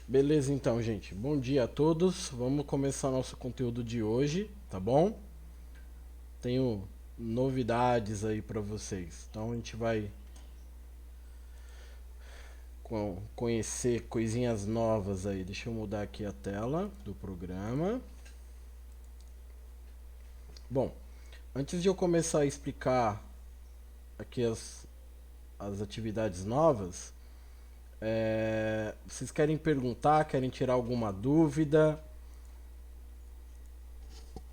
Beleza, então, gente. Bom dia a todos. Vamos começar nosso conteúdo de hoje, tá bom? Tenho novidades aí pra vocês. Então a gente vai conhecer coisinhas novas aí. Deixa eu mudar aqui a tela do programa. Bom, antes de eu começar a explicar aqui as atividades novas, vocês querem perguntar, querem tirar alguma dúvida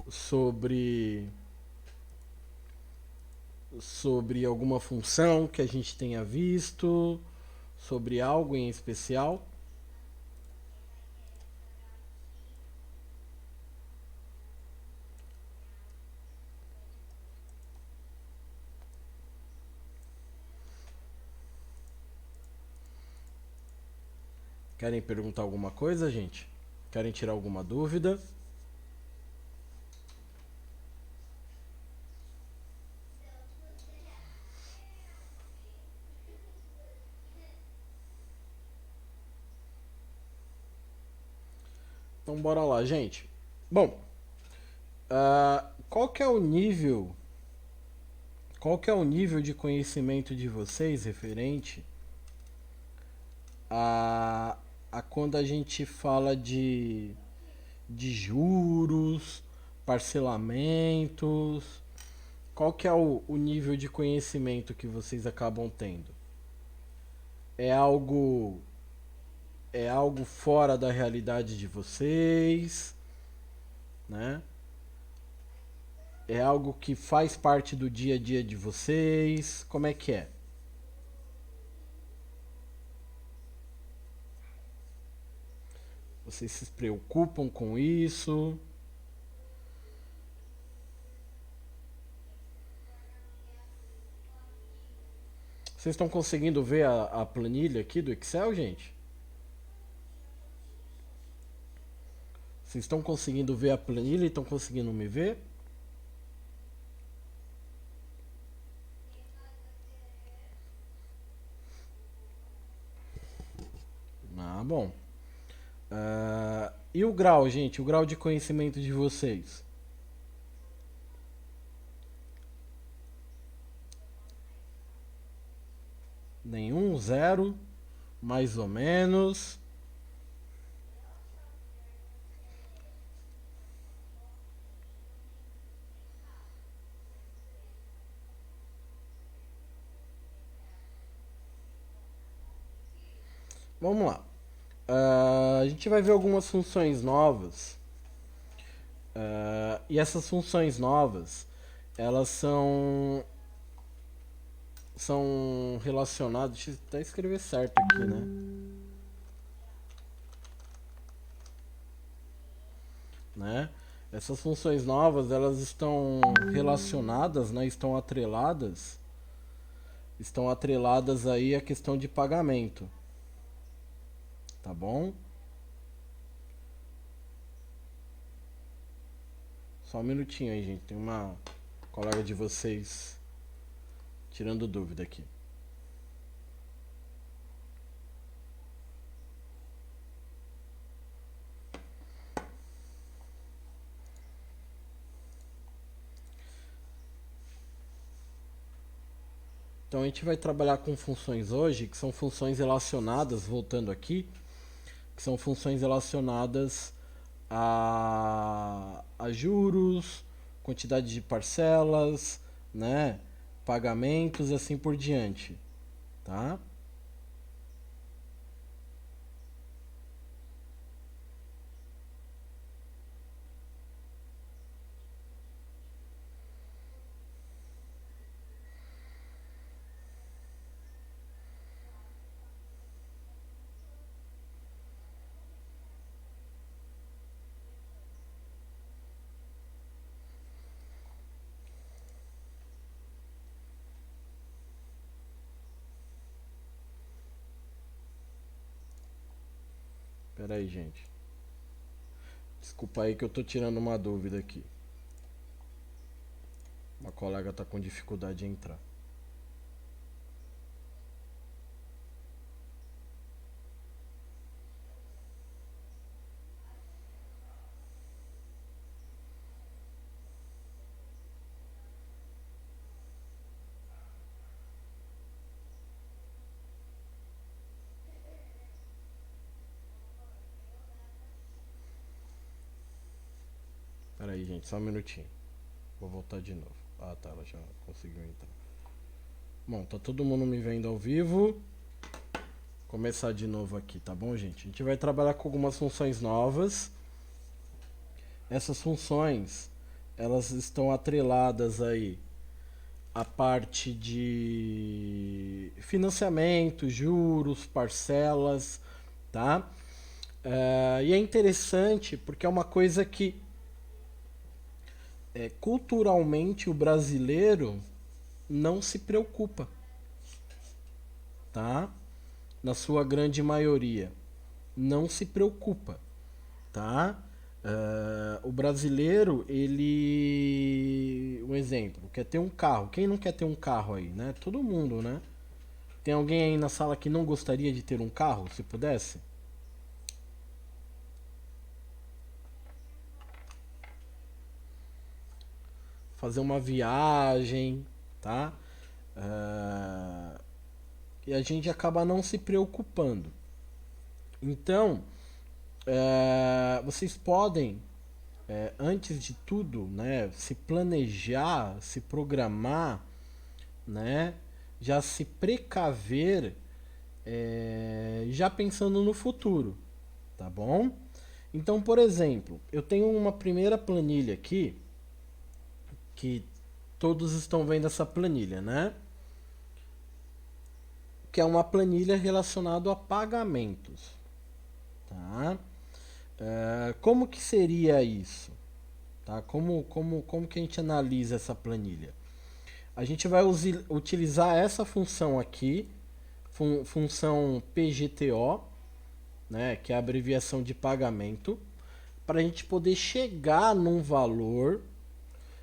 sobre sobre alguma função que a gente tenha visto, sobre algo em especial? Querem perguntar alguma coisa, gente? Querem tirar alguma dúvida? Então bora lá, gente. Bom, qual que é o nível? Qual que é o nível de conhecimento de vocês referente a, a quando a gente fala de juros, parcelamentos? Qual que é o nível de conhecimento que vocês acabam tendo? É algo é algo fora da realidade de vocês, né? É algo que faz parte do dia a dia de vocês? Como é que é? Vocês se preocupam com isso? Vocês estão conseguindo ver a planilha aqui do Excel, gente? Vocês estão conseguindo ver a planilha e estão conseguindo me ver? Ah, bom. E o grau, gente? O grau de conhecimento de vocês? Nenhum? Zero? Mais ou menos? Vamos lá. A gente vai ver algumas funções novas. E essas funções novas, elas são relacionadas. Deixa eu até escrever certo aqui, né? né? Essas funções novas, elas estão relacionadas, né? Estão atreladas aí à questão de pagamento, tá bom? Só um minutinho aí, gente. Tem uma colega de vocês tirando dúvida aqui. Então a gente vai trabalhar com funções hoje que são funções relacionadas, voltando aqui, que são funções relacionadas a juros, quantidade de parcelas, né, pagamentos e assim por diante, tá? Pera aí, gente. Desculpa aí que eu tô tirando uma dúvida aqui. Uma colega tá com dificuldade em entrar. gente, só um minutinho. Vou voltar de novo. Ah, tá, ela já conseguiu entrar. Bom, tá todo mundo me vendo ao vivo. Começar de novo aqui, tá bom, gente? A gente vai trabalhar com algumas funções novas. Essas funções, elas estão atreladas aí à parte de financiamento, juros, parcelas, tá? E é interessante porque é uma coisa que culturalmente o brasileiro não se preocupa, tá? Na sua grande maioria, não se preocupa, tá? O brasileiro, ele... Um exemplo, quer ter um carro. Quem não quer ter um carro aí, né? Todo mundo, né? Tem alguém aí na sala que não gostaria de ter um carro, se pudesse? Fazer uma viagem, tá? E a gente acaba não se preocupando. Então, vocês podem, antes de tudo, né, se planejar, se programar, né, já se precaver, já pensando no futuro, tá bom? Então, por exemplo, eu tenho uma primeira planilha aqui, que todos estão vendo essa planilha, né? Que é uma planilha relacionada a pagamentos, tá? Como que seria isso? Tá? Como que a gente analisa essa planilha? A gente vai utilizar essa função aqui, função PGTO, né, que é a abreviação de pagamento, para a gente poder chegar num valor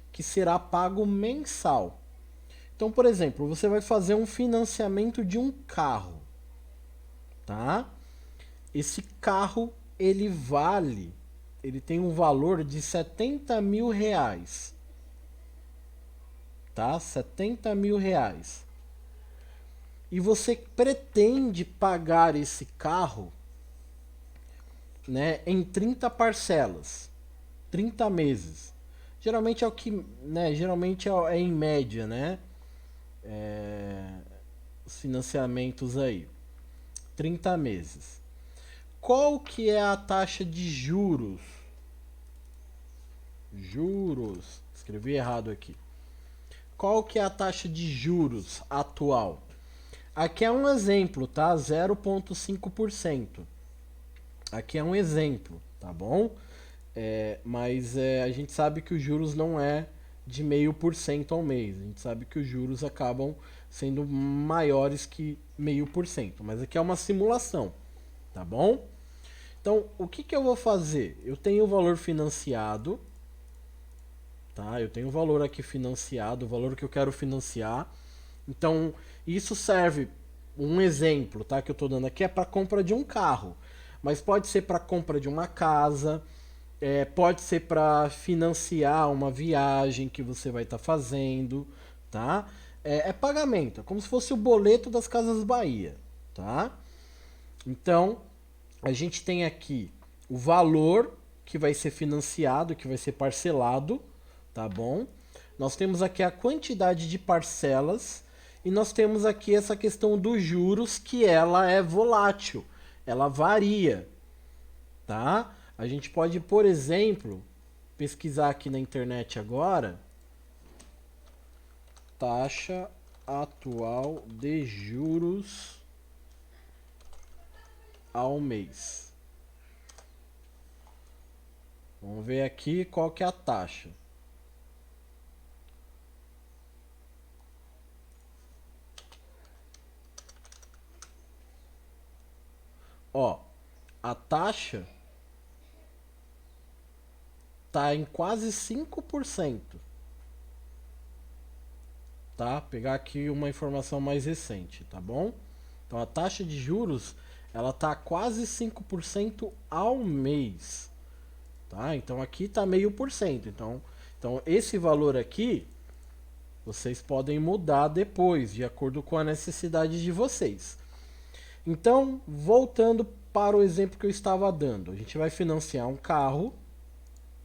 que será pago mensal. Então, por exemplo, você vai fazer um financiamento de um carro, tá? Esse carro, ele tem um valor de 70 mil reais, tá? 70 mil reais. E você pretende pagar esse carro, né, em 30 parcelas, 30 meses. Geralmente é o que, né, geralmente é em média, né? Os financiamentos aí, 30 meses. Qual que é a taxa de juros? Juros, escrevi errado aqui. Qual que é a taxa de juros atual? Aqui é um exemplo, tá? 0,5%. Aqui é um exemplo, tá bom? Mas a gente sabe que os juros não é de 0,5% ao mês. A gente sabe que os juros acabam sendo maiores que 0,5%. Mas aqui é uma simulação, tá bom? Então, o que eu vou fazer? Eu tenho o valor financiado, tá? Eu tenho o valor aqui financiado, o valor que eu quero financiar. Então, isso serve, um exemplo, tá? Que eu estou dando aqui é para compra de um carro. Mas pode ser para compra de uma casa, pode ser para financiar uma viagem que você vai estar fazendo, tá? É pagamento, é como se fosse o boleto das Casas Bahia, tá? Então, a gente tem aqui o valor que vai ser financiado, que vai ser parcelado, tá bom? Nós temos aqui a quantidade de parcelas e nós temos aqui essa questão dos juros, que ela é volátil, ela varia, tá? A gente pode, por exemplo, pesquisar aqui na internet agora, taxa atual de juros ao mês. Vamos ver aqui qual que é a taxa. Ó, a taxa tá em quase 5%. Tá? Pegar aqui uma informação mais recente, tá bom? Então a taxa de juros, ela tá quase 5% ao mês. Tá? Então aqui tá 0,5%. Então esse valor aqui vocês podem mudar depois, de acordo com a necessidade de vocês. Então, voltando para o exemplo que eu estava dando, a gente vai financiar um carro,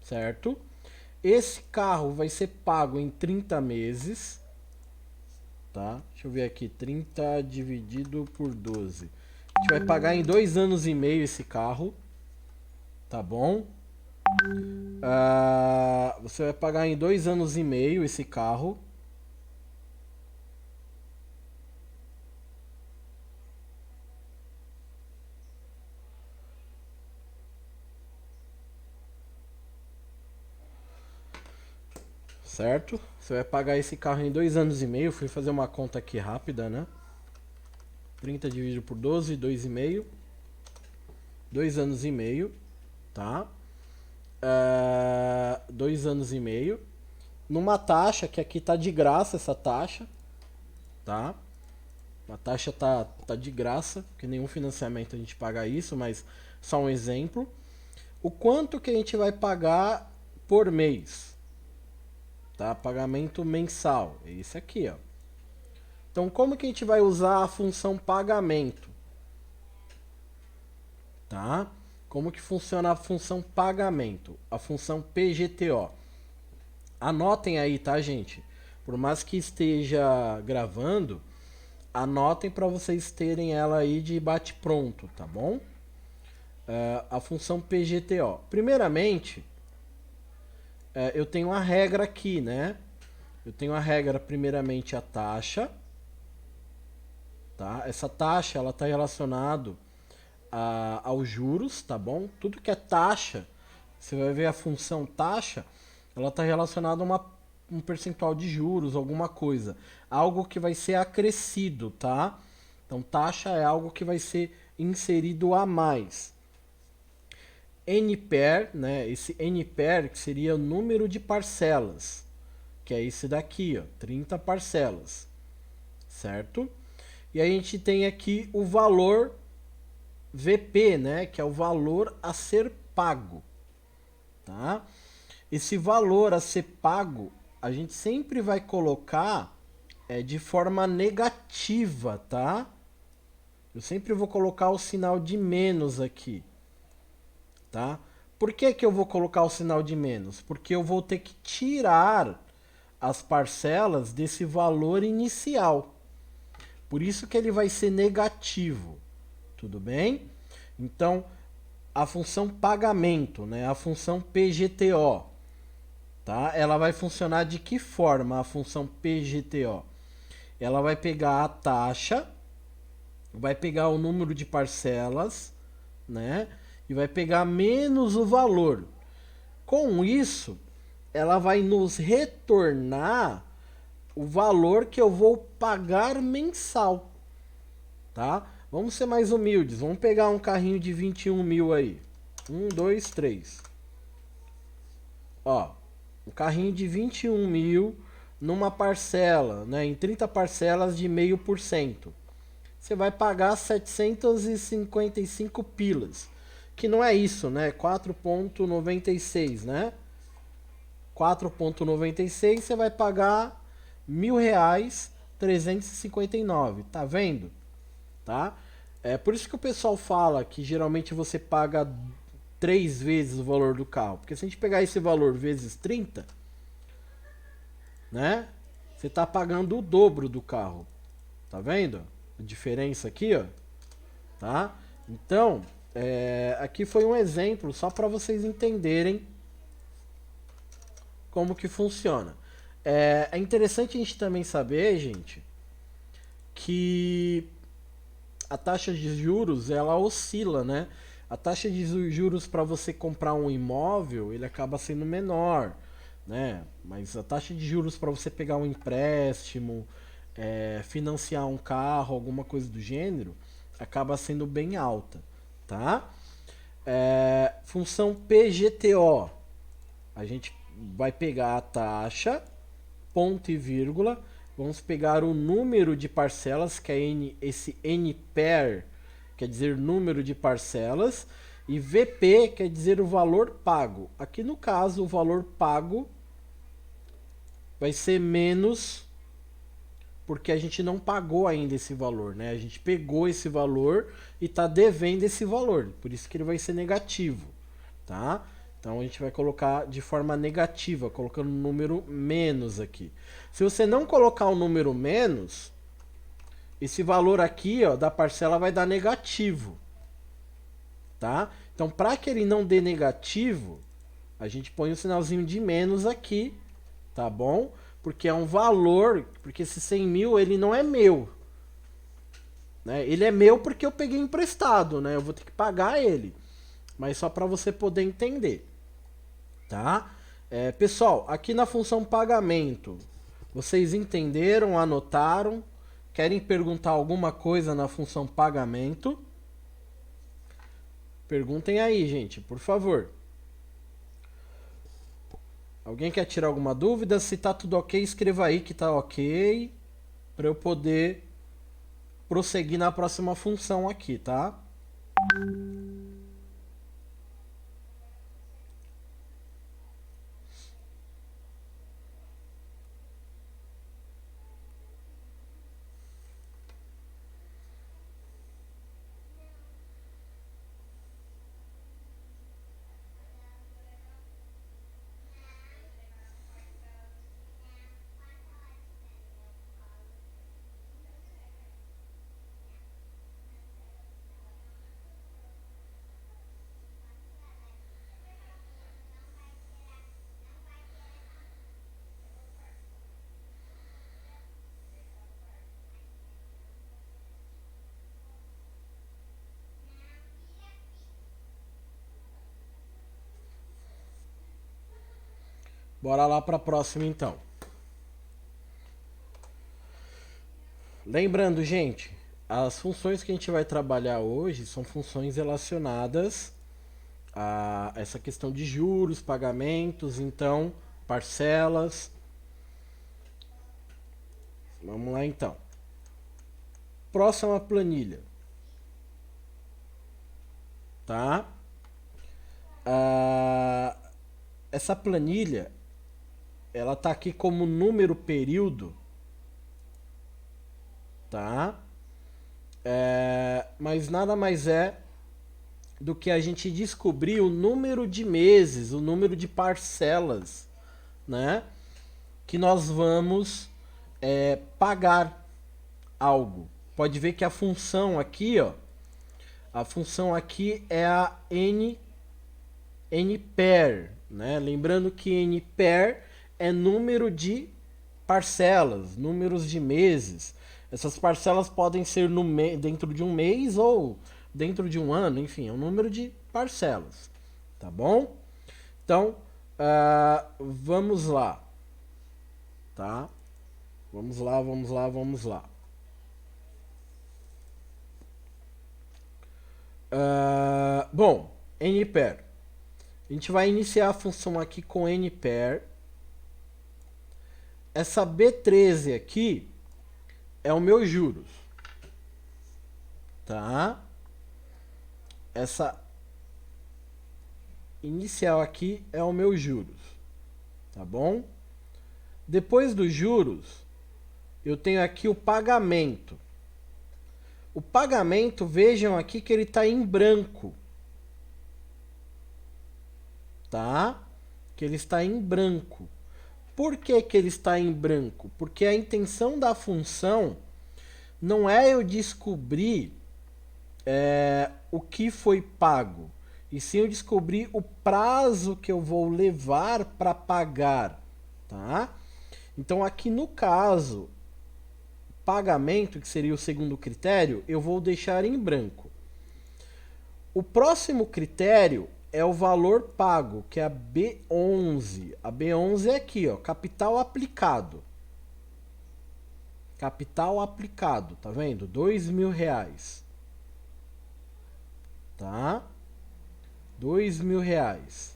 certo? Esse carro vai ser pago em 30 meses, tá? Deixa eu ver aqui, 30 dividido por 12. A gente vai pagar em 2 anos e meio esse carro, tá bom? Você vai pagar em 2 anos e meio esse carro. Certo? Você vai pagar esse carro em 2 anos e meio. Fui fazer uma conta aqui rápida, né? 30 dividido por 12, 2,5. 2 anos e meio, tá? 2 anos e meio. Numa taxa, que aqui tá de graça essa taxa, tá? A taxa tá de graça, porque nenhum financiamento a gente paga isso, mas só um exemplo. O quanto que a gente vai pagar por mês? Tá? Pagamento mensal. É esse aqui, ó. Então, como que a gente vai usar a função pagamento? Tá? Como que funciona a função pagamento? A função PGTO. Anotem aí, tá, gente? Por mais que esteja gravando, anotem para vocês terem ela aí de bate-pronto, tá bom? A função PGTO. Primeiramente, eu tenho uma regra aqui, né? Eu tenho a regra, primeiramente, a taxa. Tá? Essa taxa, ela está relacionada aos juros, tá bom? Tudo que é taxa, você vai ver a função taxa, ela está relacionada a um percentual de juros, alguma coisa. Algo que vai ser acrescido, tá? Então, taxa é algo que vai ser inserido a mais. NPER, né? Esse NPER que seria o número de parcelas, que é esse daqui, ó, 30 parcelas, certo? E a gente tem aqui o valor VP, né, que é o valor a ser pago, tá? Esse valor a ser pago, a gente sempre vai colocar de forma negativa, tá? Eu sempre vou colocar o sinal de menos aqui, tá? Por que que eu vou colocar o sinal de menos? Porque eu vou ter que tirar as parcelas desse valor inicial. Por isso que ele vai ser negativo, tudo bem? Então, a função pagamento, né, a função PGTO, tá? Ela vai funcionar de que forma a função PGTO? Ela vai pegar a taxa, vai pegar o número de parcelas, né? E vai pegar menos o valor. Com isso, ela vai nos retornar o valor que eu vou pagar mensal, tá? Vamos ser mais humildes, vamos pegar um carrinho de 21 mil aí. 1, 2, 3. Ó, um carrinho de 21 mil numa parcela, né? Em 30 parcelas de 0,5%. Você vai pagar 755 pilas. Que não é isso, né? 4,96, né? 4,96 você vai pagar R$1.359, tá vendo? Tá? É por isso que o pessoal fala que geralmente você paga 3 vezes o valor do carro. Porque se a gente pegar esse valor vezes 30, né? Você tá pagando o dobro do carro. Tá vendo? A diferença aqui, ó. Tá? Então, aqui foi um exemplo só para vocês entenderem como que funciona. É interessante a gente também saber, gente, que a taxa de juros, ela oscila, né? A taxa de juros para você comprar um imóvel, ele acaba sendo menor, né? Mas a taxa de juros para você pegar um empréstimo, financiar um carro, alguma coisa do gênero, acaba sendo bem alta, tá? Função PGTO, a gente vai pegar a taxa, ponto e vírgula, vamos pegar o número de parcelas, que é esse NPER, quer dizer número de parcelas, e VP quer dizer o valor pago. Aqui no caso, o valor pago vai ser menos, porque a gente não pagou ainda esse valor, né? A gente pegou esse valor e está devendo esse valor, por isso que ele vai ser negativo, tá? Então a gente vai colocar de forma negativa, colocando o número menos aqui. Se você não colocar o número menos, esse valor aqui, ó, da parcela vai dar negativo, tá? Então, para que ele não dê negativo, a gente põe um sinalzinho de menos aqui, tá bom? Porque é um valor, porque esse 100 mil ele não é meu, né? Ele é meu porque eu peguei emprestado, né? Eu vou ter que pagar ele, mas só para você poder entender, tá? Pessoal, aqui na função pagamento, vocês entenderam, anotaram? Querem perguntar alguma coisa na função pagamento? Perguntem aí, gente, por favor. Alguém quer tirar alguma dúvida? Se tá tudo ok, escreva aí que tá ok, para eu poder prosseguir na próxima função aqui, tá? Bora lá para a próxima então. Lembrando, gente, as funções que a gente vai trabalhar hoje são funções relacionadas a essa questão de juros, pagamentos, então, parcelas. Vamos lá então. Próxima planilha. Tá? Essa planilha, ela tá aqui como número período, tá? Mas nada mais é do que a gente descobrir o número de meses, o número de parcelas, né? Que nós vamos pagar algo. Pode ver que a função aqui, ó, a função aqui é a NPAR, né? Lembrando que NPAR é número de parcelas, números de meses. Essas parcelas podem ser dentro de um mês ou dentro de um ano, enfim, é um número de parcelas, tá bom? Então, vamos lá, tá? Vamos lá, vamos lá, vamos lá. Bom, NPAR. A gente vai iniciar a função aqui com NPAR. Essa B13 aqui é o meu juros, tá? Essa inicial aqui é o meu juros, tá bom? Depois dos juros, eu tenho aqui o pagamento. O pagamento, vejam aqui que ele está em branco, tá? Que ele está em branco. Por que que ele está em branco? Porque a intenção da função não é eu descobrir o que foi pago, e sim eu descobrir o prazo que eu vou levar para pagar, tá? Então aqui no caso, pagamento, que seria o segundo critério, eu vou deixar em branco. O próximo critério é o valor pago, que é a B11. A B11 é aqui, ó, capital aplicado. Capital aplicado, tá vendo? R$ 2.000. Tá? R$ 2.000.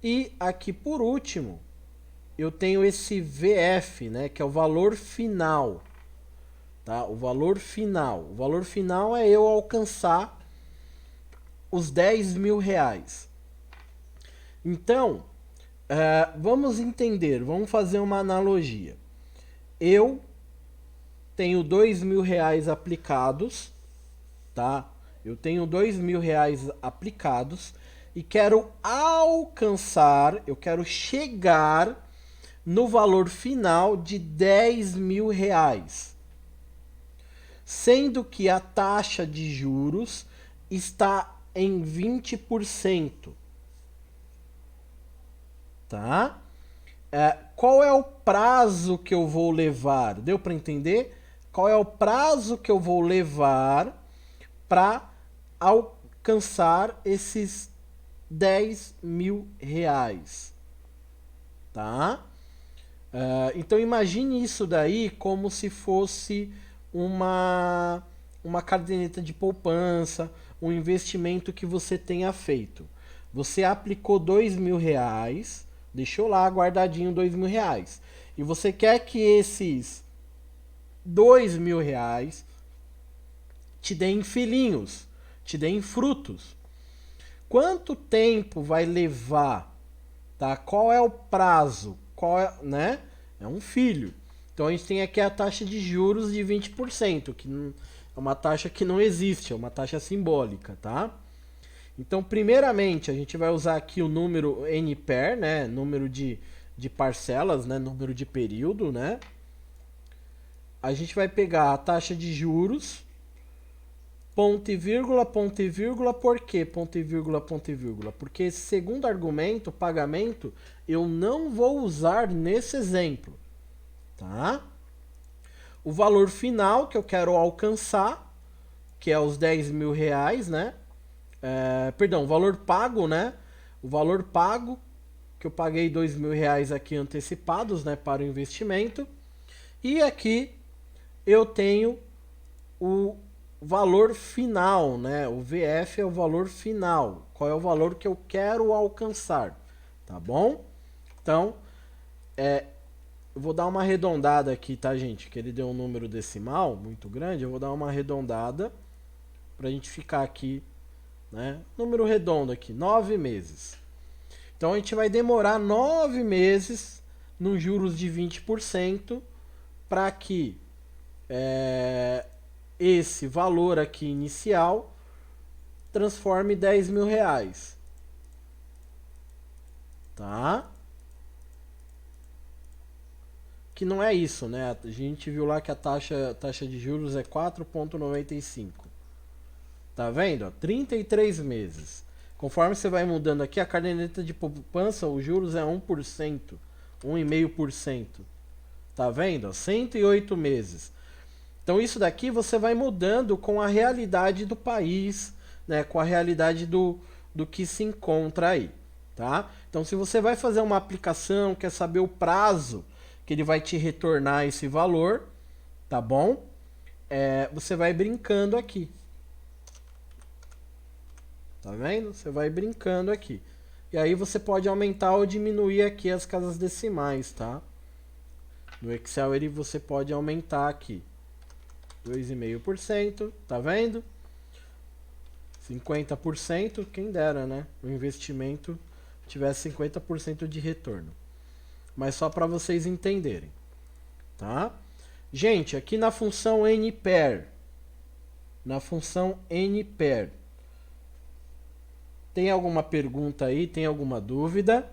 E aqui por último, eu tenho esse VF, né, que é o valor final. Tá? O valor final. O valor final é eu alcançar os R$ 10.000. Então, vamos entender, vamos fazer uma analogia. Eu tenho R$ 2.000 aplicados, tá? Eu tenho R$ 2.000 aplicados e quero alcançar, eu quero chegar no valor final de 10 mil reais. Sendo que a taxa de juros está em 20%. Tá? Qual é o prazo que eu vou levar? Deu para entender? Qual é o prazo que eu vou levar para alcançar esses 10 mil reais? Tá? Então imagine isso daí como se fosse uma caderneta de poupança, um investimento que você tenha feito. Você aplicou 2 mil reais, deixou lá guardadinho 2 mil reais. E você quer que esses 2 mil reais te deem filhinhos, te deem frutos. Quanto tempo vai levar? Tá? Qual é o prazo? Qual é, né? É um filho. Então a gente tem aqui a taxa de juros de 20%, que é uma taxa que não existe, é uma taxa simbólica, tá? Então, primeiramente, a gente vai usar aqui o número NPER, né? Número de parcelas, né? Número de período, né? A gente vai pegar a taxa de juros, ponto e vírgula, por quê ponto e vírgula, ponto e vírgula? Porque esse segundo argumento, pagamento, eu não vou usar nesse exemplo, tá? O valor final que eu quero alcançar, que é os 10 mil reais, né? Perdão, o valor pago, né? O valor pago, que eu paguei 2 mil reais aqui antecipados, né? Para o investimento. E aqui eu tenho o valor final, né? O VF é o valor final. Qual é o valor que eu quero alcançar, tá bom? Então, eu vou dar uma arredondada aqui, tá, gente? Que ele deu um número decimal muito grande. Eu vou dar uma arredondada pra gente ficar aqui, né? Número redondo aqui, 9 meses. Então a gente vai demorar 9 meses nos juros de 20% para que esse valor aqui inicial transforme 10 mil reais. Tá? Que não é isso, né? A gente viu lá que a taxa de juros é 4,95. Tá vendo? 33 meses. Conforme você vai mudando aqui, a caderneta de poupança, os juros é 1%, 1,5%. Tá vendo? 108 meses. Então isso daqui você vai mudando com a realidade do país, né? Com a realidade do que se encontra aí, tá? Então se você vai fazer uma aplicação, quer saber o prazo que ele vai te retornar esse valor, tá bom? Você vai brincando aqui. Tá vendo? Você vai brincando aqui. E aí você pode aumentar ou diminuir aqui as casas decimais, tá? No Excel você pode aumentar aqui. 2,5%, tá vendo? 50%, quem dera, né? O investimento tivesse 50% de retorno. Mas só para vocês entenderem, tá? Gente, aqui na função NPER, tem alguma pergunta aí? Tem alguma dúvida?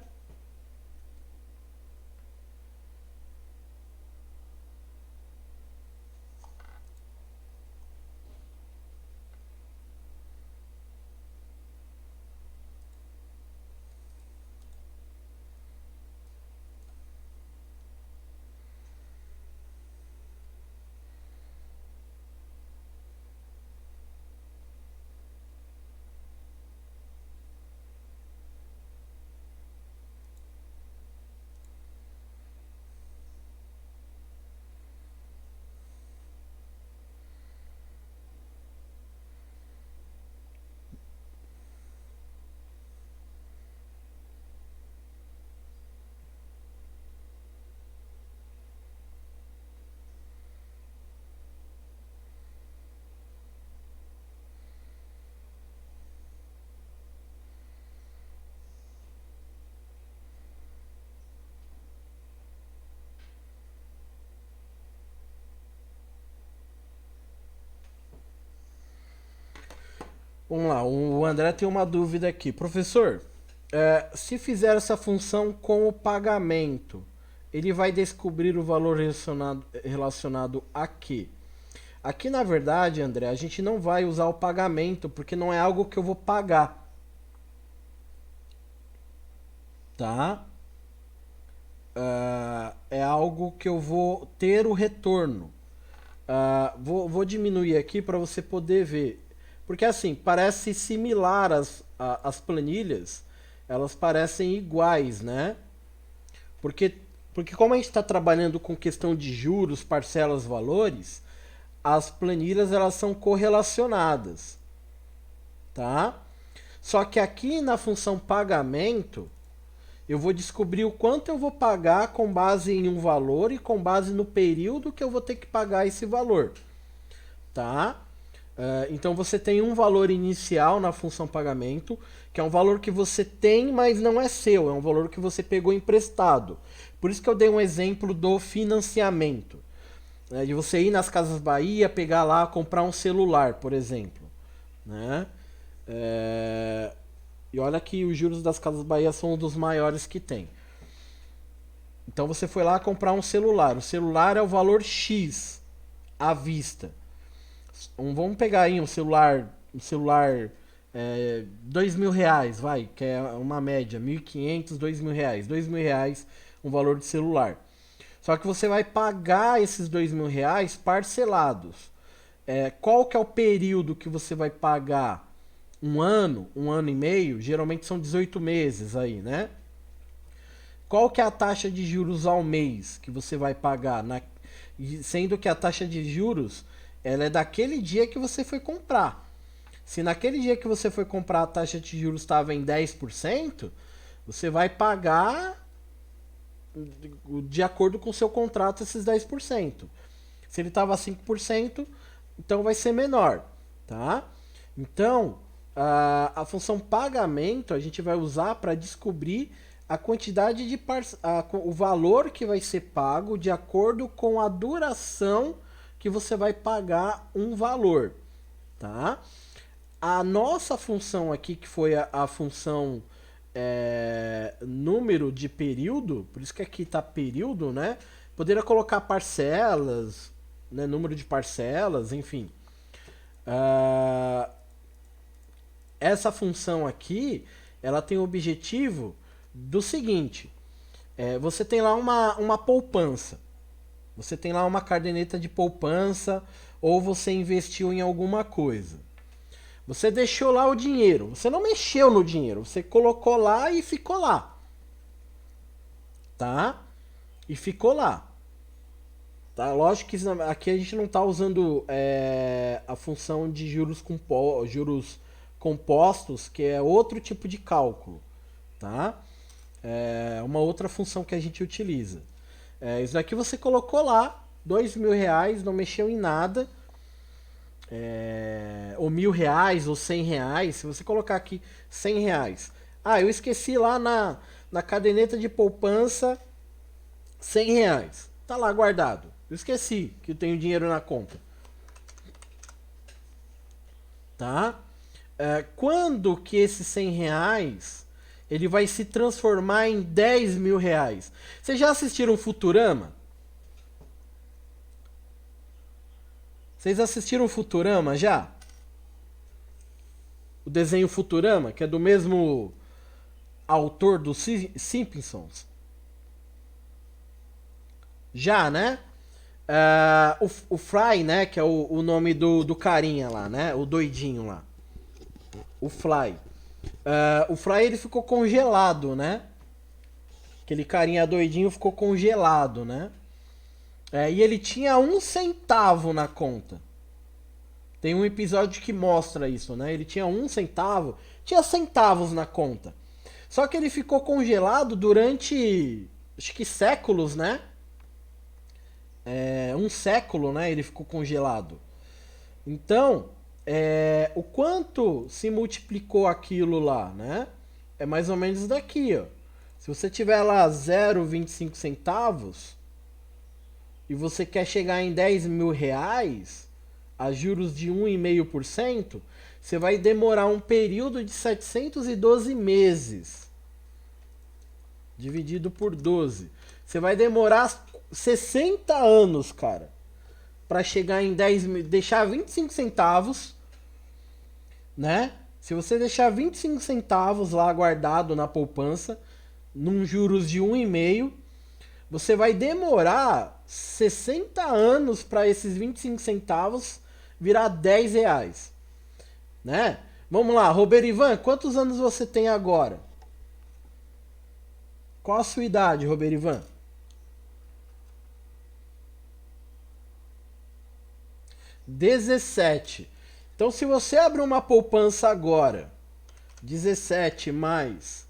Vamos lá, o André tem uma dúvida aqui. Professor, se fizer essa função com o pagamento, ele vai descobrir o valor relacionado a quê? Aqui, na verdade, André, a gente não vai usar o pagamento, porque não é algo que eu vou pagar, tá? É algo que eu vou ter o retorno. Vou diminuir aqui para você poder ver. Porque assim, parece similar as planilhas, elas parecem iguais, né? Porque, porque como a gente está trabalhando com questão de juros, parcelas, valores, as planilhas elas são correlacionadas, tá? Só que aqui na função pagamento, eu vou descobrir o quanto eu vou pagar com base em um valor e com base no período que eu vou ter que pagar esse valor, tá? Então você tem um valor inicial na função pagamento, que é um valor que você tem, mas não é seu, é um valor que você pegou emprestado. Por isso que eu dei um exemplo do financiamento, né? De você ir nas Casas Bahia, pegar lá, comprar um celular, por exemplo, né? E olha que os juros das Casas Bahia são um dos maiores que tem. Então você foi lá comprar um celular. O celular é o valor X à vista. Vamos pegar aí um celular R$ 2.000, vai, que é uma média, 1.500, R$ 2.000, R$ 2.000 um valor de celular. Só que você vai pagar esses R$ 2.000 parcelados. Qual que é o período que você vai pagar? Um ano e meio? Geralmente são 18 meses aí, né? Qual que é a taxa de juros ao mês que você vai pagar? Sendo que a taxa de juros ela é daquele dia que você foi comprar. Se naquele dia que você foi comprar a taxa de juros estava em 10%, você vai pagar de acordo com o seu contrato esses 10%. Se ele estava a 5%, então vai ser menor, tá? Então, a função pagamento a gente vai usar para descobrir a quantidade de o valor que vai ser pago de acordo com a duração que você vai pagar um valor, tá? A nossa função aqui, que foi a função número de período, por isso que aqui está período, né? Poderia colocar parcelas, né? Número de parcelas, enfim. Essa função aqui, ela tem o objetivo do seguinte: você tem lá uma poupança, você tem lá uma caderneta de poupança, ou você investiu em alguma coisa. Você deixou lá o dinheiro, você não mexeu no dinheiro, você colocou lá e ficou lá, tá? E ficou lá. Tá? Lógico que aqui a gente não está usando a função de juros compostos, que é outro tipo de cálculo, tá? É uma outra função que a gente utiliza. Isso daqui você colocou lá, R$ 2.000, não mexeu em nada, ou R$ 1.000, ou R$ 100. Se você colocar aqui R$ 100, eu esqueci lá na caderneta de poupança R$ 100, tá lá guardado. Eu esqueci que eu tenho dinheiro na conta, tá? Quando que esses R$ 100 ele vai se transformar em R$ 10.000? Vocês já assistiram Futurama? Vocês assistiram Futurama já? O desenho Futurama, que é do mesmo autor dos Simpsons? Já, né? O Fry, né? Que é o nome do carinha lá, né? O doidinho lá. O Fly. O Fry ele ficou congelado, né? Aquele carinha doidinho ficou congelado, né? E ele tinha 1 centavo na conta. Tem um episódio que mostra isso, né? Ele tinha 1 centavo, tinha centavos na conta. Só que ele ficou congelado durante, acho que séculos, né? 1 século, né? Ele ficou congelado. Então, o quanto se multiplicou aquilo lá, né? É mais ou menos daqui, ó. Se você tiver lá 0,25 centavos e você quer chegar em R$ 10.000 a juros de 1,5%, você vai demorar um período de 712 meses. Dividido por 12. Você vai demorar 60 anos, cara, para chegar em 10 mil, deixar 25 centavos, né? Se você deixar 25 centavos lá guardado na poupança, num juros de 1,5, você vai demorar 60 anos para esses 25 centavos virar 10 reais, né? Vamos lá, Roberivan, quantos anos você tem agora? Qual a sua idade, Roberivan? 17. Então, se você abrir uma poupança agora, 17 mais,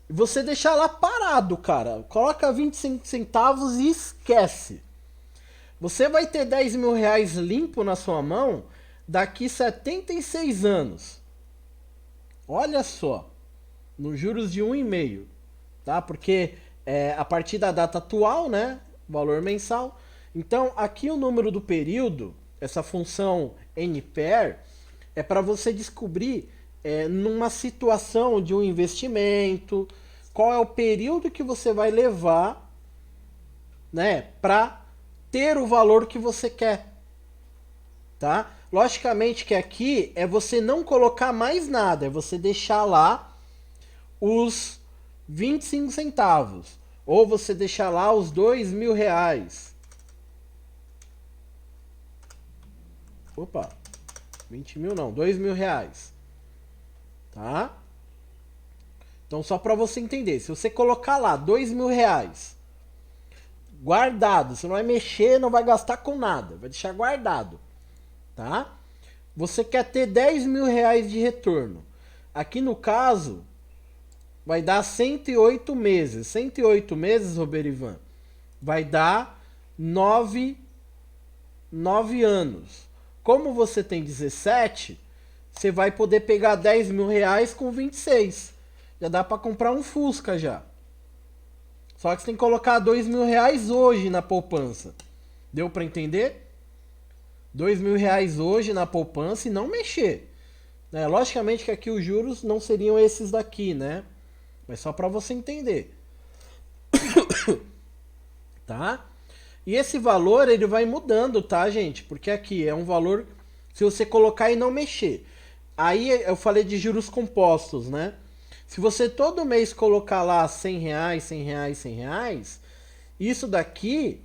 você deixar lá parado, cara, coloca 25 centavos e esquece. Você vai ter 10 mil reais limpo na sua mão daqui 76 anos. Olha só, nos juros de 1,5, tá? Porque a partir da data atual, né, valor mensal. Então, aqui o número do período, essa função NPER, é para você descobrir numa situação de um investimento, qual é o período que você vai levar, né, para ter o valor que você quer, tá? Logicamente que aqui é você não colocar mais nada, é você deixar lá os 25 centavos, ou você deixar lá os 2 mil reais. Opa, 20 mil não, 2 mil reais, tá? Então só para você entender, se você colocar lá 2 mil reais guardado, você não vai mexer, não vai gastar com nada, vai deixar guardado, tá? Você quer ter 10 mil reais de retorno. Aqui no caso, vai dar 108 meses. 108 meses, Roberivan, vai dar 9 anos. Como você tem 17, você vai poder pegar 10 mil reais com 26. Já dá para comprar um Fusca já. Só que você tem que colocar 2 mil reais hoje na poupança. Deu para entender? 2 mil reais hoje na poupança e não mexer. Logicamente que aqui os juros não seriam esses daqui, né? Mas só para você entender. Tá? E esse valor ele vai mudando, tá, gente? Porque aqui é um valor se você colocar e não mexer. Aí eu falei de juros compostos, né? Se você todo mês colocar lá 100 reais, 100 reais, 100 reais, isso daqui,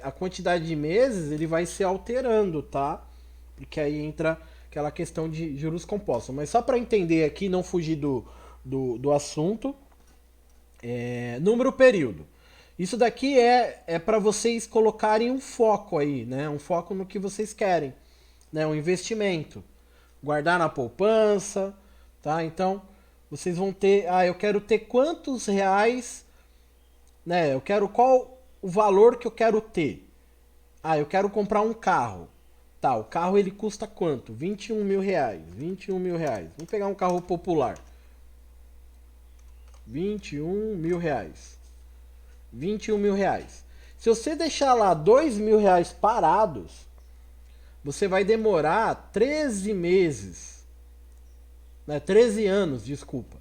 a quantidade de meses, ele vai se alterando, tá? Porque aí entra aquela questão de juros compostos. Mas só para entender aqui, não fugir do assunto, número período. Isso daqui é para vocês colocarem um foco aí, né? Um foco no que vocês querem, né? Um investimento. Guardar na poupança, tá? Então, vocês vão ter, eu quero ter quantos reais, né? Eu quero qual o valor que eu quero ter. Eu quero comprar um carro. Tá, o carro ele custa quanto? 21 mil reais. 21 mil reais. Vamos pegar um carro popular. 21 mil reais. 21 mil reais. Se você deixar lá 2 mil reais parados, você vai demorar 13 meses. Né? 13 anos, desculpa.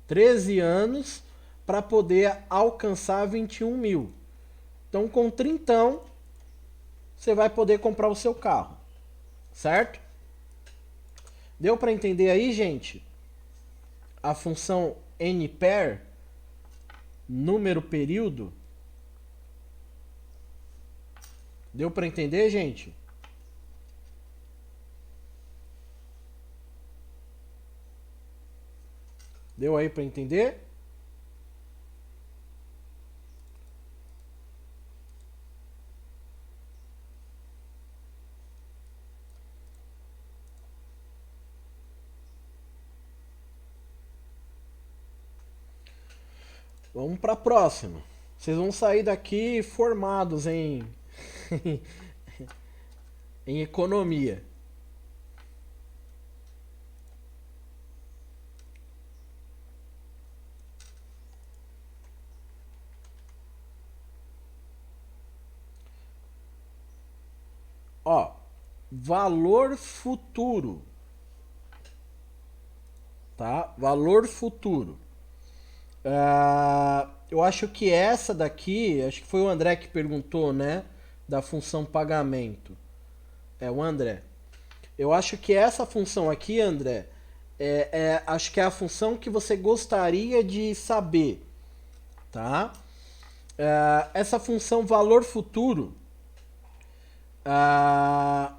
13 anos para poder alcançar 21 mil. Então, com 30, você vai poder comprar o seu carro. Certo? Deu para entender aí, gente? A função NPER, número período. Deu para entender, gente? Deu aí para entender? Vamos para a próxima. Vocês vão sair daqui formados em em economia. Ó, valor futuro, tá? Valor futuro. Eu acho que essa daqui, acho que foi o André que perguntou, né? Da função pagamento. É o André. Eu acho que essa função aqui, André, acho que é a função que você gostaria de saber, tá? Essa função valor futuro, ela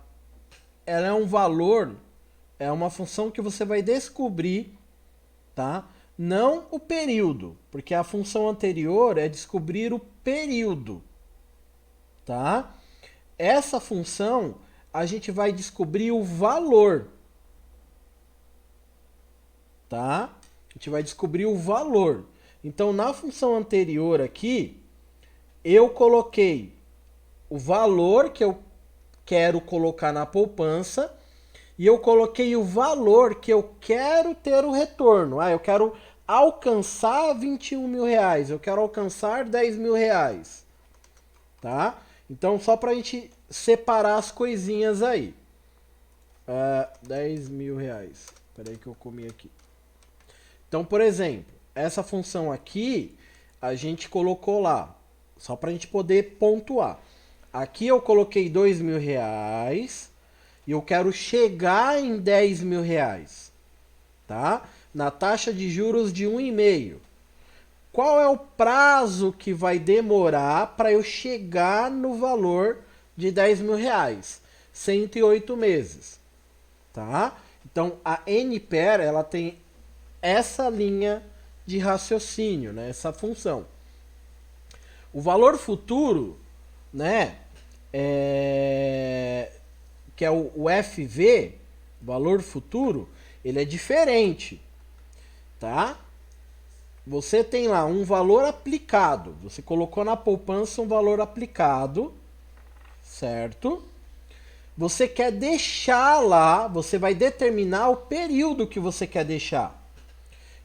é um valor, é uma função que você vai descobrir, tá? Não o período, porque a função anterior é descobrir o período, tá? Essa função a gente vai descobrir o valor, tá? A gente vai descobrir o valor. Então, na função anterior aqui, eu coloquei o valor que eu quero colocar na poupança e eu coloquei o valor que eu quero ter o retorno. Eu quero alcançar 21 mil reais, eu quero alcançar 10 mil reais, tá? Então, só para a gente separar as coisinhas aí. 10 mil reais. Espera aí que eu comi aqui. Então, por exemplo, essa função aqui, a gente colocou lá, só para a gente poder pontuar. Aqui eu coloquei 2 mil reais e eu quero chegar em 10 mil reais, tá? Na taxa de juros de 1,5. Qual é o prazo que vai demorar para eu chegar no valor de 10 mil reais? 108 meses, tá? Então, a NPER, ela tem essa linha de raciocínio, né? Essa função. O valor futuro, né? Que é o FV, valor futuro, ele é diferente, tá? Você tem lá um valor aplicado. Você colocou na poupança um valor aplicado, certo? Você quer deixar lá, você vai determinar o período que você quer deixar.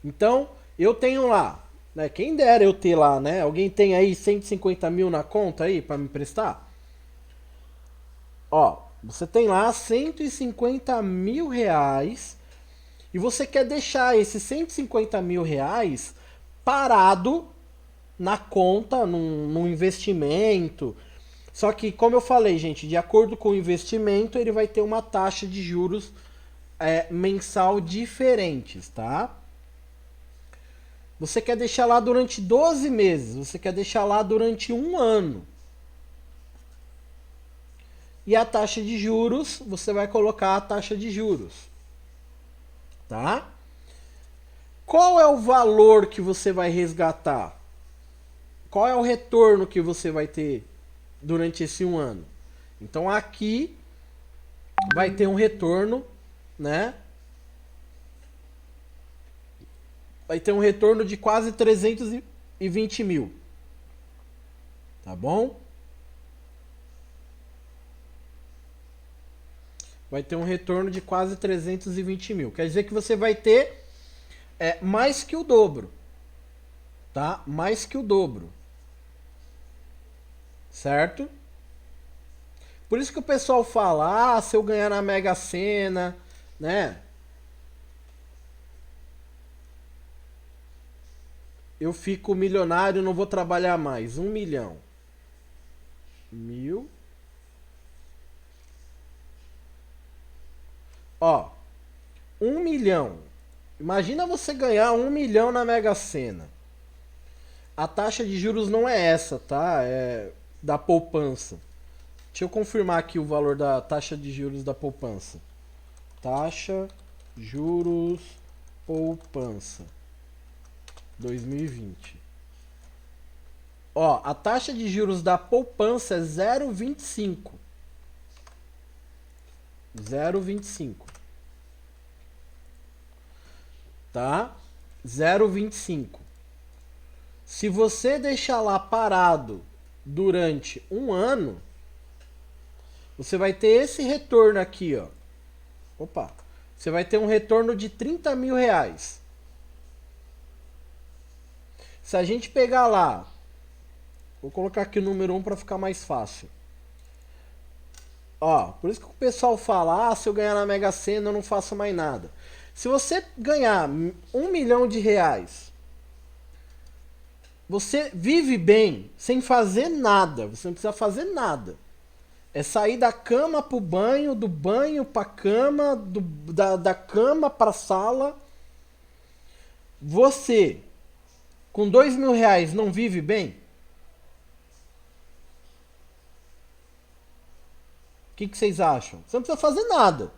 Então, eu tenho lá, né? Quem dera eu ter lá, né? Alguém tem aí 150 mil na conta aí para me emprestar? Ó, você tem lá 150 mil reais e você quer deixar esses 150 mil reais parado na conta, num investimento. Só que, como eu falei, gente, de acordo com o investimento, ele vai ter uma taxa de juros mensal diferentes, tá? Você quer deixar lá durante 12 meses, você quer deixar lá durante um ano. E a taxa de juros, você vai colocar a taxa de juros, tá? Qual é o valor que você vai resgatar? Qual é o retorno que você vai ter durante esse um ano? Então aqui vai ter um retorno, né? Vai ter um retorno de quase 320 mil. Tá bom? Vai ter um retorno de quase 320 mil. Quer dizer que você vai ter mais que o dobro. Tá? Mais que o dobro. Certo? Por isso que o pessoal fala, se eu ganhar na Mega Sena, né? Eu fico milionário, não vou trabalhar mais. 1 milhão. Mil. Ó, 1 milhão. Imagina você ganhar 1 milhão na Mega Sena. A taxa de juros não é essa, tá? É da poupança. Deixa eu confirmar aqui o valor da taxa de juros da poupança. Taxa, juros, poupança. 2020. Ó, a taxa de juros da poupança é 0,25. 0,25. Tá? 0,25. Se você deixar lá parado durante um ano, você vai ter esse retorno aqui, ó. Opa. Você vai ter um retorno de 30 mil reais. Se a gente pegar lá, vou colocar aqui o número 1 para ficar mais fácil. Ó, por isso que o pessoal fala, ah, se eu ganhar na Mega Sena eu não faço mais nada. Se você ganhar 1 milhão de reais, você vive bem sem fazer nada. Você não precisa fazer nada. É sair da cama pro banho, do banho pra cama, da cama pra sala. Você, com 2 mil reais, não vive bem? O que vocês acham? Você não precisa fazer nada.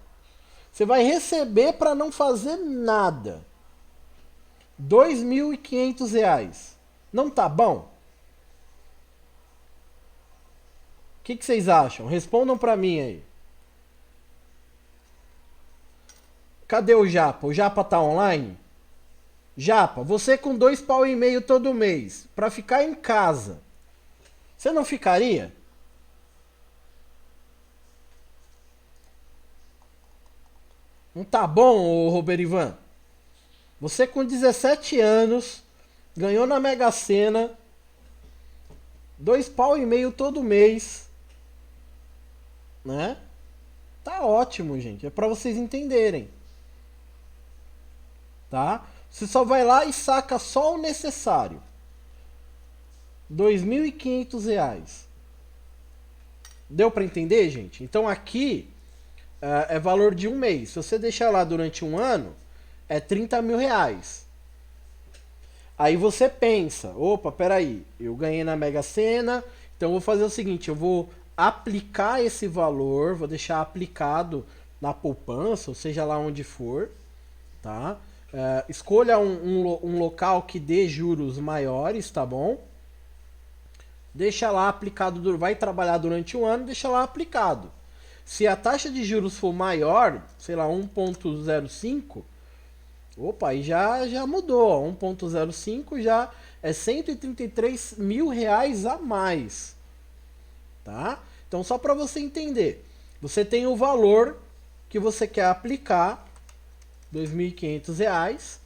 Você vai receber para não fazer nada. R$ 2.500. Não tá bom? O que vocês acham? Respondam para mim aí. Cadê o Japa? O Japa tá online? Japa, você com 2,5 pau todo mês para ficar em casa, você não ficaria? Não tá bom, ô Roberivan? Você com 17 anos ganhou na Mega Sena 2,5 pau todo mês, né? Tá ótimo, gente. É para vocês entenderem, tá? Você só vai lá e saca só o necessário. R$ 2.500. Deu para entender, gente? Então aqui é valor de um mês. Se você deixar lá durante um ano, é R$ 30.000. Aí você pensa, opa, peraí, eu ganhei na Mega Sena, então eu vou fazer o seguinte, eu vou aplicar esse valor, vou deixar aplicado na poupança, ou seja lá onde for, tá? Escolha um local que dê juros maiores, tá bom? Deixa lá aplicado, vai trabalhar durante um ano, deixa lá aplicado. Se a taxa de juros for maior, sei lá, 1,05, opa, aí já mudou. 1,05 já é R$ 133.000 a mais, tá? Então só para você entender, você tem o valor que você quer aplicar, R$ 2.500.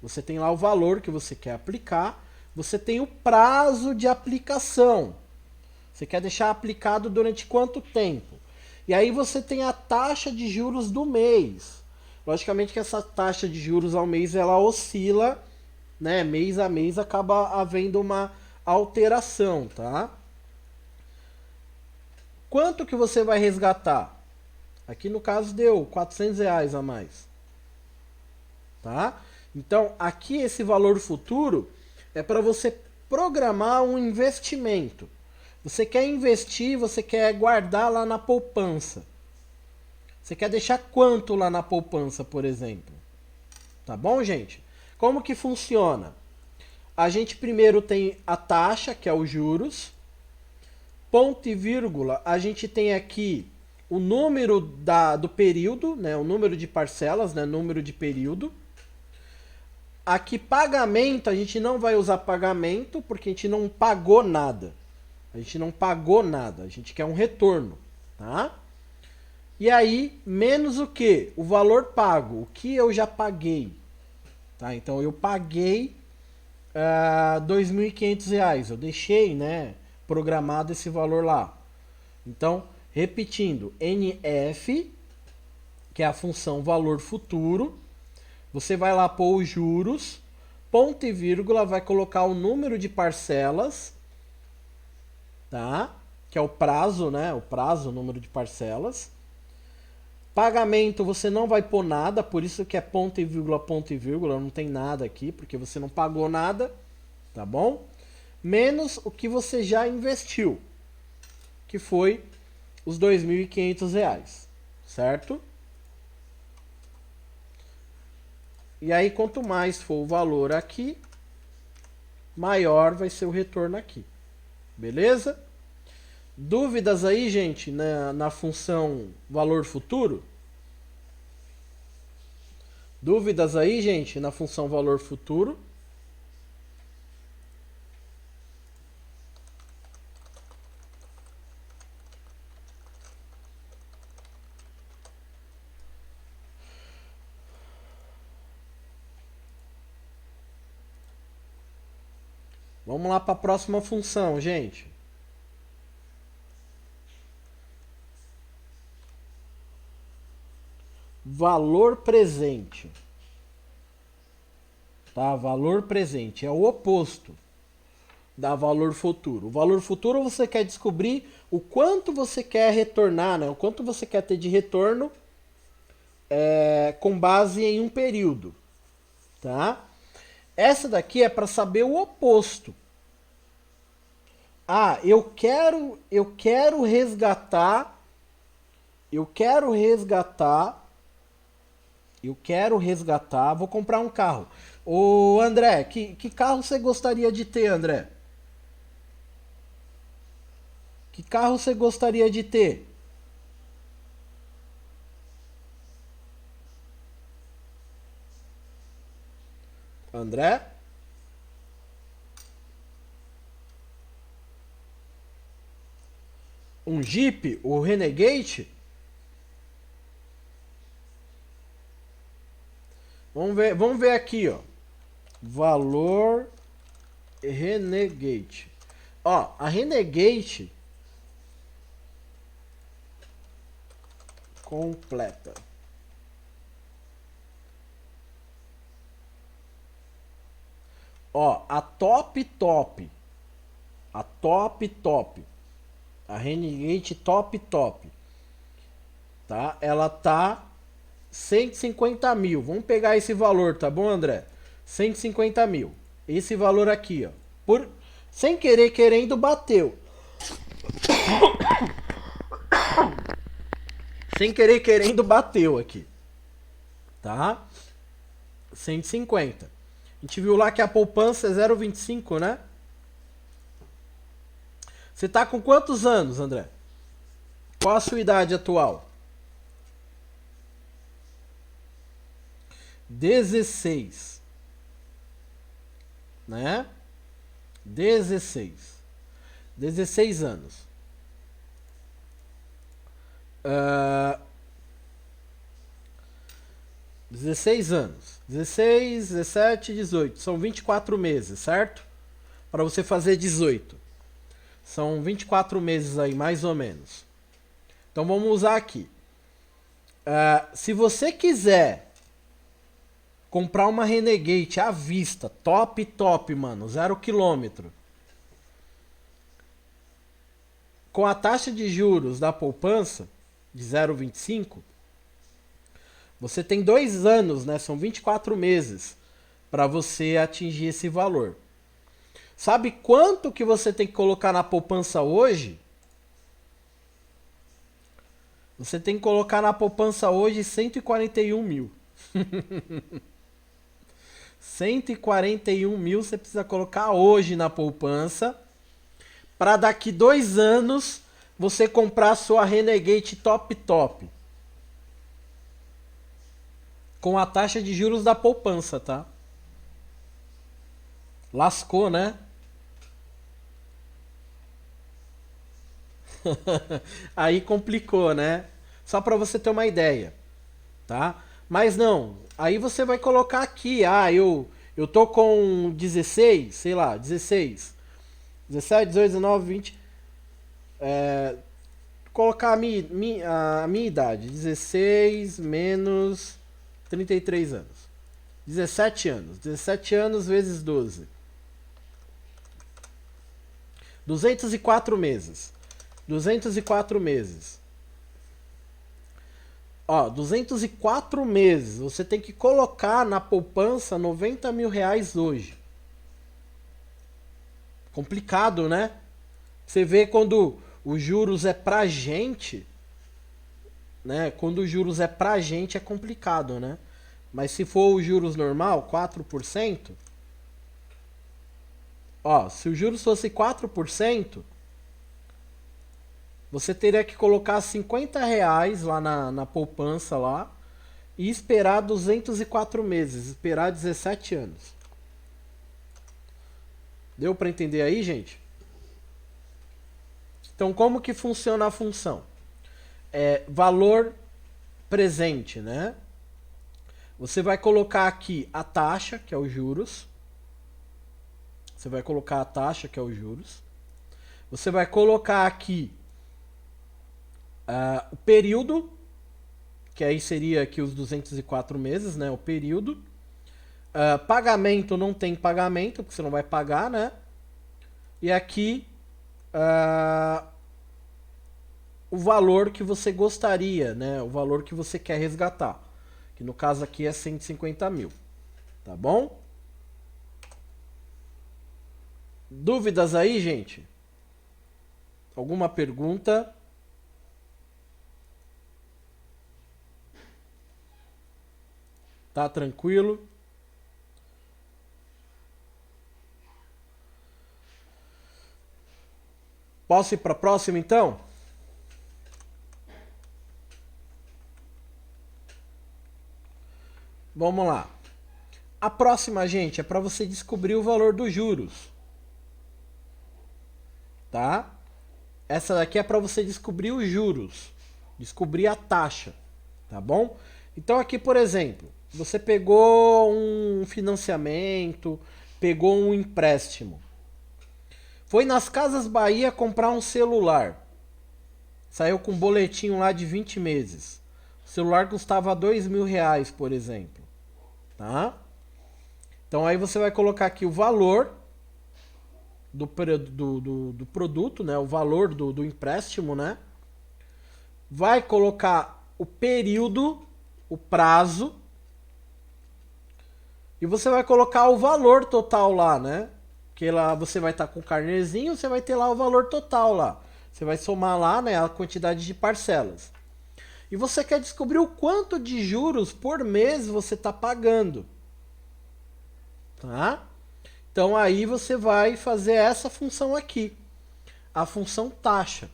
Você tem lá o valor que você quer aplicar. Você tem o prazo de aplicação. Você quer deixar aplicado durante quanto tempo? E aí você tem a taxa de juros do mês. Logicamente que essa taxa de juros ao mês ela oscila, né? Mês a mês acaba havendo uma alteração, tá? Quanto que você vai resgatar? Aqui no caso deu R$ 400 a mais, tá? Então aqui esse valor futuro é para você programar um investimento. Você quer investir, você quer guardar lá na poupança. Você quer deixar quanto lá na poupança, por exemplo? Tá bom, gente? Como que funciona? A gente primeiro tem a taxa, que é os juros. Ponto e vírgula, a gente tem aqui o número do período, né? O número de parcelas, né? Número de período. Aqui pagamento, a gente não vai usar pagamento porque a gente não pagou nada. A gente não pagou nada, a gente quer um retorno, tá? E aí, menos o que? O valor pago, o que eu já paguei. Tá? Então eu paguei R$ 2.500, eu deixei, né, programado esse valor lá. Então, repetindo, NF, que é a função valor futuro, você vai lá pôr os juros, ponto e vírgula, vai colocar o número de parcelas, tá? Que é o prazo, né? O prazo, o número de parcelas. Pagamento você não vai pôr nada, por isso que é ponto e vírgula, não tem nada aqui, porque você não pagou nada, tá bom? Menos o que você já investiu, que foi os R$ 2.500, certo? E aí quanto mais for o valor aqui, maior vai ser o retorno aqui. Beleza? Dúvidas aí, gente, na função valor futuro? Dúvidas aí, gente, na função valor futuro? Vamos lá para a próxima função, gente. valor presente. Tá? Valor presente é o oposto da valor futuro. O valor futuro você quer descobrir o quanto você quer retornar, né? O quanto você quer ter de retorno com base em um período, tá? Essa daqui é para saber o oposto. Ah, eu quero resgatar, vou comprar um carro. Ô André, que carro você gostaria de ter, André? Que carro você gostaria de ter? André? Um Jeep? O Renegade? Vamos ver aqui, ó. Valor Renegade. Ó, a Renegade completa. Ó, a top. A top. A Renegade top. Tá? Ela tá 150 mil. Vamos pegar esse valor, tá bom, André? 150 mil. Esse valor aqui, ó. Sem querer, querendo, bateu. Sem querer, querendo, bateu aqui. Tá? 150. A gente viu lá que a poupança é 0,25, né? Você tá com quantos anos, André? Qual a sua idade atual? 16. Né? 16. 16 anos. 16 anos. 16, 17, 18. São 24 meses, certo? Para você fazer 18. São 24 meses aí, mais ou menos. Então vamos usar aqui. Se você quiser comprar uma Renegade à vista, top, mano, 0 km, com a taxa de juros da poupança de 0,25, você tem 2 anos, né? São 24 meses para você atingir esse valor. Sabe quanto que você tem que colocar na poupança hoje? Você tem que colocar na poupança hoje 141 mil. 141 mil você precisa colocar hoje na poupança para daqui 2 anos você comprar a sua Renegade top. Com a taxa de juros da poupança, tá? Lascou, né? Aí complicou, né? Só para você ter uma ideia, tá? Mas não, aí você vai colocar aqui, eu tô com 16, sei lá, 16, 17, 18, 19, 20, colocar a minha idade, 16 menos 33 anos. 17 anos. 17 anos vezes 12. 204 meses. 204 meses. Ó, 204 meses. Você tem que colocar na poupança 90 mil reais hoje. Complicado, né? Você vê quando os juros é pra gente, né? Quando os juros é pra gente é complicado, né? Mas se for os juros normal, 4%, ó, se os juros fosse 4%, você teria que colocar 50 reais lá na poupança lá e esperar 204 meses, esperar 17 anos. Deu para entender aí, gente? Então, como que funciona a função? Valor presente, né? Você vai colocar aqui a taxa, que é os juros. Você vai colocar a taxa, que é os juros. Você vai colocar aqui o período, que aí seria aqui os 204 meses, né, o período. Pagamento não tem pagamento, porque você não vai pagar, né? E aqui o valor que você gostaria, né? O valor que você quer resgatar. Que no caso aqui é 150 mil. Tá bom? Dúvidas aí, gente? Alguma pergunta? Tá tranquilo? Posso ir para a próxima então? Vamos lá. A próxima, gente, é para você descobrir o valor dos juros. Tá? Essa daqui é para você descobrir os juros, descobrir a taxa, tá bom? Então aqui, por exemplo, você pegou um financiamento, pegou um empréstimo. Foi nas Casas Bahia comprar um celular. Saiu com um boletinho lá de 20 meses. O celular custava R$ 2.000, por exemplo. Tá? Então aí você vai colocar aqui o valor do produto, né? O valor do empréstimo, né? Vai colocar o período, o prazo. E você vai colocar o valor total lá, né? Que lá você vai estar com o carnezinho, você vai ter lá o valor total lá. Você vai somar lá, né, a quantidade de parcelas. E você quer descobrir o quanto de juros por mês você está pagando. Tá? Então aí você vai fazer essa função aqui. A função taxa.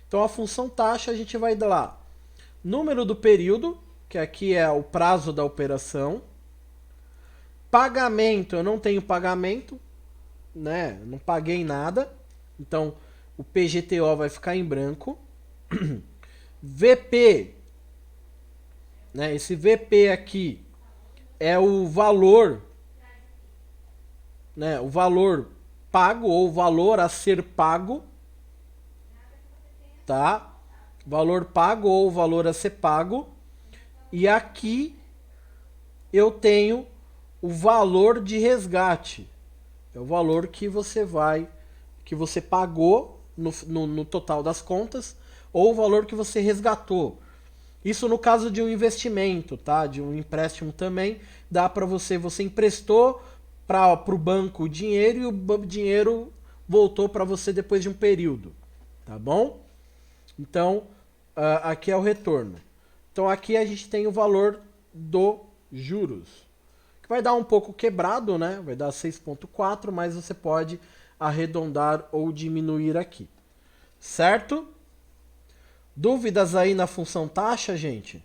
Então a função taxa a gente vai dar lá número do período, que aqui é o prazo da operação. Pagamento, eu não tenho pagamento, né? Não paguei nada. Então o PGTO vai ficar em branco. VP, né? Esse VP aqui é o valor, né? O valor pago ou valor a ser pago, tá? Valor pago ou valor a ser pago. E aqui eu tenho o valor de resgate. É o valor que você pagou no total das contas, ou o valor que você resgatou. Isso no caso de um investimento, tá? De um empréstimo também, dá para você emprestou para o banco o dinheiro e o dinheiro voltou para você depois de um período, tá bom? Então, aqui é o retorno. Então aqui a gente tem o valor do juros, que vai dar um pouco quebrado, né? Vai dar 6,4, mas você pode arredondar ou diminuir aqui. Certo? Dúvidas aí na função taxa, gente?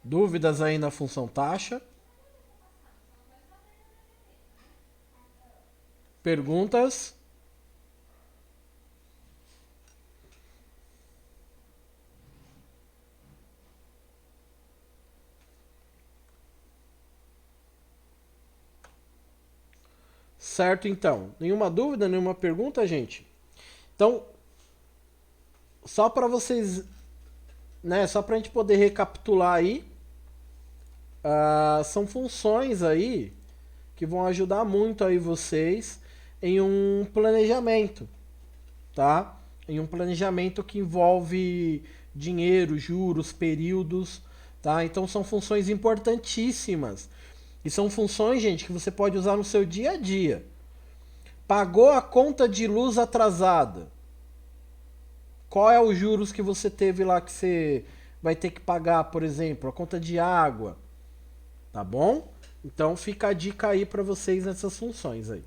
Dúvidas aí na função taxa? Perguntas? Certo, então. Nenhuma dúvida, nenhuma pergunta, gente? Então, só para vocês, né, só para a gente poder recapitular aí, são funções aí que vão ajudar muito aí vocês em um planejamento, tá? Em um planejamento que envolve dinheiro, juros, períodos, tá? Então são funções importantíssimas. E são funções, gente, que você pode usar no seu dia a dia. Pagou a conta de luz atrasada. Qual é os juros que você teve lá que você vai ter que pagar, por exemplo, a conta de água, tá bom? Então fica a dica aí para vocês nessas funções aí.